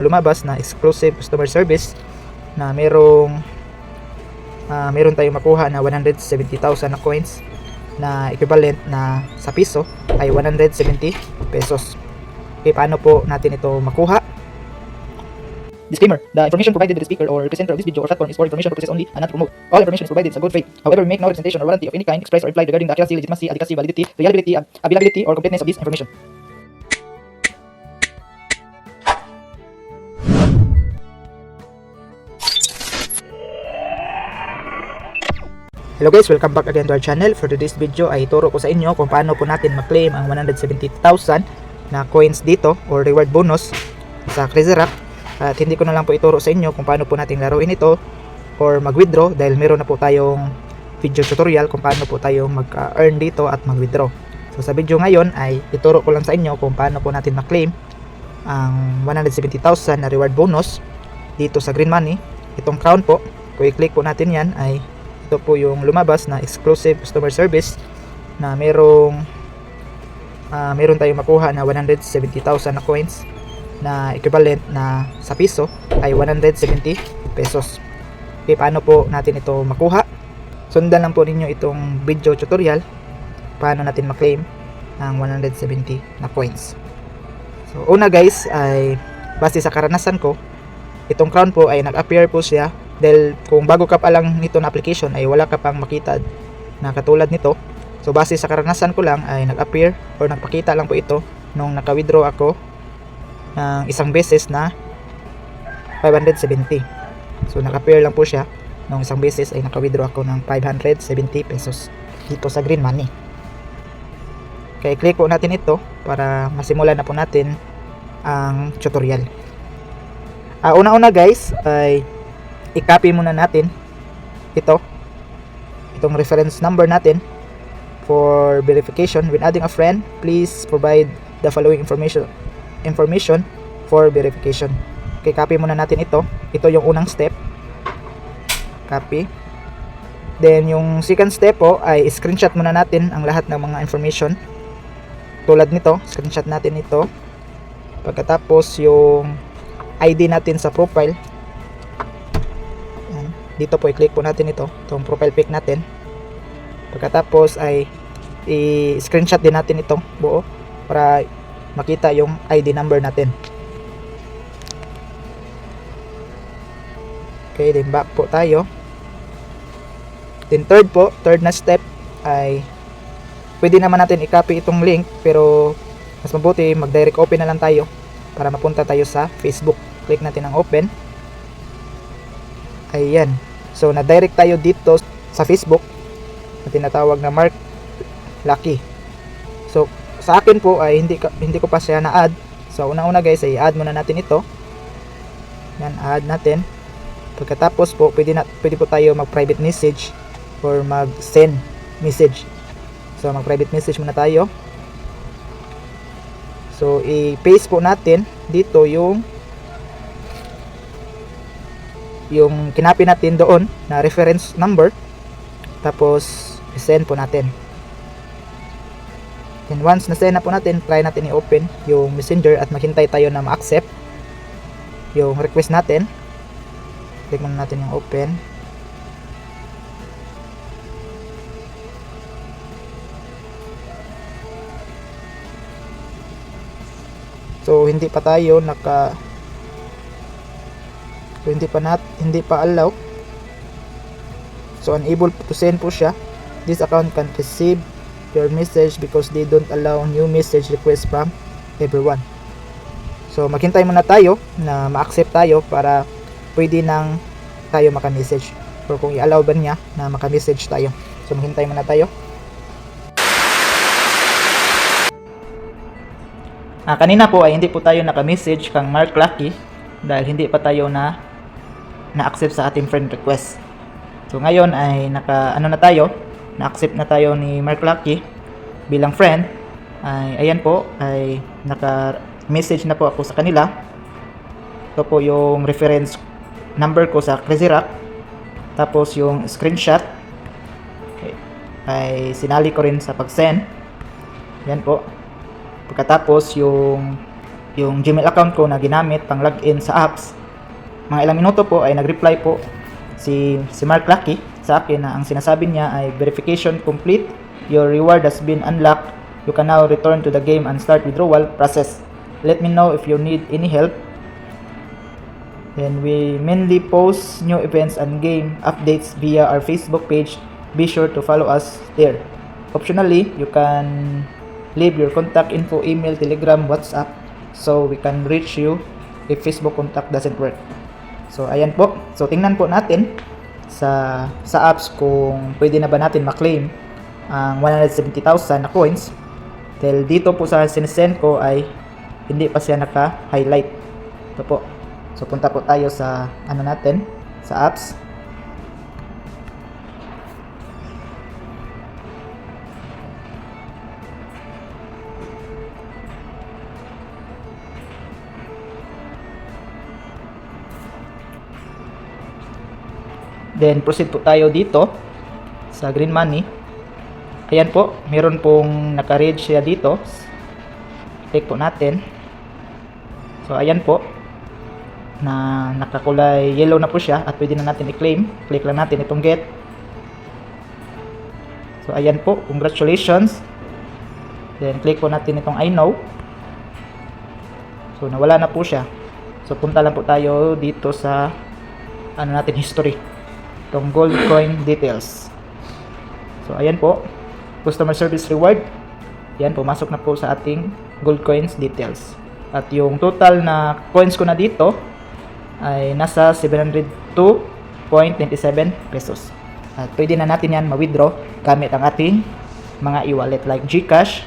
lumabas na exclusive customer service na meron tayong makuha na 170,000 na coins na equivalent na sa piso ay 170 pesos. Okay, paano po natin ito makuha? Disclaimer: the information provided by the speaker or presenter of this video or platform is for information purposes only and not to promote. All information is provided in good faith. However, we make no representation or warranty of any kind expressed or implied regarding the accuracy, legitimacy, adequacy, validity, reliability, availability, or completeness of this information. Hello guys, welcome back again to our channel. For today's video ay ituro ko sa inyo kung paano po natin ma-claim ang 170,000 na coins dito or reward bonus sa Crazy Rock. At hindi ko na lang po ituro sa inyo kung paano po natin laruin ito or mag-withdraw dahil meron na po tayong video tutorial kung paano po tayo mag-earn dito at mag-withdraw. So sa video ngayon ay ituro ko lang sa inyo kung paano po natin ma-claim ang 170,000 na reward bonus dito sa Green Money. Itong crown po, kung i-click po natin yan ay ito po yung lumabas na exclusive customer service na meron tayong makuha na 170,000 na coins na equivalent na sa piso ay 170 pesos. Okay, paano po natin ito makuha? Sundan lang po ninyo itong video tutorial paano natin ma-claim ang 170 na coins. So una guys ay base sa karanasan ko, itong crown po ay nag-appear po siya dahil kung bago ka pa lang nito na application ay wala ka pang makita na katulad nito. So base sa karanasan ko lang ay nag-appear or nagpakita lang po ito nung naka-withdraw ako ng isang beses na 570. So nag-appear lang po siya nung isang beses ay naka-withdraw ako ng 570 pesos dito sa Green Money. Kaya click po natin ito para masimulan na po natin ang tutorial. Una-una guys ay i-copy muna natin itong reference number natin for verification. When adding a friend, please provide the following information for verification. Okay, copy muna natin ito yung unang step, copy. Then yung second step po ay screenshot muna natin ang lahat ng mga information tulad nito, screenshot natin ito. Pagkatapos yung ID natin sa profile, dito po i-click po natin itong profile pic natin. Pagkatapos ay i-screenshot din natin itong buo para makita yung ID number natin. Okay, then back po tayo. Then third na step ay pwede naman natin i-copy itong link pero mas mabuti mag-direct open na lang tayo para mapunta tayo sa Facebook. Click natin ang open. Ayan. So na-direct tayo dito sa Facebook na tinatawag na Mark Lucky. So sa akin po ay hindi ko pa siya na-add. So una-una guys ay i-add muna natin ito. Yan, add natin. Pagkatapos po pwede po tayo mag-private message or mag-send message. So mag-private message muna tayo. So i-paste po natin dito yung kinapi natin doon na reference number, tapos i-send po natin. Then once na send na po natin, try natin i-open yung messenger at maghintay tayo na ma-accept yung request natin. Click muna natin yung open. So hindi pa tayo hindi pa allow. So unable to send po siya. This account can receive your message because they don't allow new message request from everyone. So maghintay muna tayo na ma-accept tayo para pwede nang tayo maka-message or kung i-allow ba niya na maka-message tayo. So maghintay muna tayo. Kanina po ay hindi po tayo naka-message kang Mark Lucky dahil hindi pa tayo na-accept sa ating friend request. So ngayon ay na-accept na tayo ni Mark Lucky bilang friend. Ayan po ay naka-message na po ako sa kanila. Ito po yung reference number ko sa Crazy Rock. Tapos yung screenshot ay sinali ko rin sa pag-send. Yan po. Pagkatapos yung yung Gmail account ko na ginamit pang login sa apps. Mga ilang minuto po ay nag-reply po si Mark Lucky sa akin na ang sinasabi niya ay verification complete, your reward has been unlocked, you can now return to the game and start withdrawal process. Let me know if you need any help. Then we mainly post new events and game updates via our Facebook page. Be sure to follow us there. Optionally, you can leave your contact info, email, telegram, WhatsApp, so we can reach you if Facebook contact doesn't work. So ayan po. So tingnan po natin sa apps kung pwede na ba natin ma-claim ang 170,000 na coins. Dahil dito po sa sinesend ko ay hindi pa siya naka-highlight. Ito po. So punta po tayo sa ano natin, sa apps. Then proceed po tayo dito sa Green Money. Ayan po, meron pong naka-read siya dito. Click po natin. So ayan po, na nakakulay yellow na po siya at pwede na natin i-claim. Click lang natin itong get. So ayan po, congratulations. Then click po natin itong I know. So nawala na po siya. So punta lang po tayo dito sa ano natin, history. Itong gold coin details. So ayan po, customer service reward. Yan, pumasok na po sa ating gold coins details. At yung total na coins ko na dito ay nasa 702.97 pesos. At pwede na natin yan ma-withdraw gamit ang ating mga e-wallet like GCash,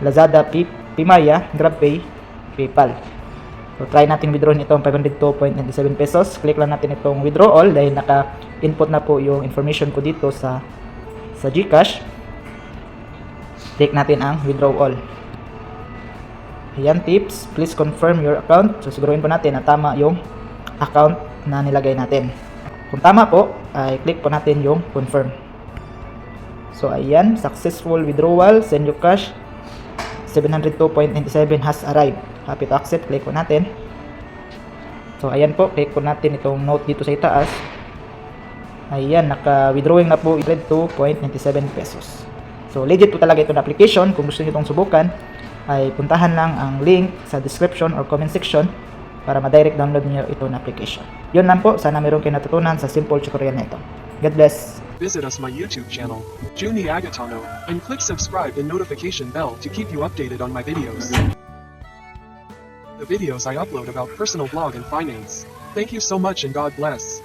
Lazada, Pimaya, GrabPay, PayPal. So try natin withdrawin itong 502.97 pesos. Click lang natin itong withdraw all dahil naka-input na po yung information ko dito sa GCash. Click natin ang withdraw all. Ayan, tips, please confirm your account. So siguruhin po natin na tama yung account na nilagay natin. Kung tama po, ay click po natin yung confirm. So ayan, successful withdrawal, send your cash, 702.97 has arrived. Happy to accept, click po natin. So ayan po, click po natin itong note dito sa itaas. Ayan, naka-withdrawing na po 2.97 pesos. So legit po talaga itong application. Kung gusto niyo itong subukan, ay puntahan lang ang link sa description or comment section para ma-direct download niyo itong application. Yun lang po, sana meron kayo natutunan sa simple tutorial na ito. God bless! Visit us my YouTube channel, Juni Agatano, and click subscribe and notification bell to keep you updated on my videos. The videos I upload about personal blog and finance. Thank you so much and God bless.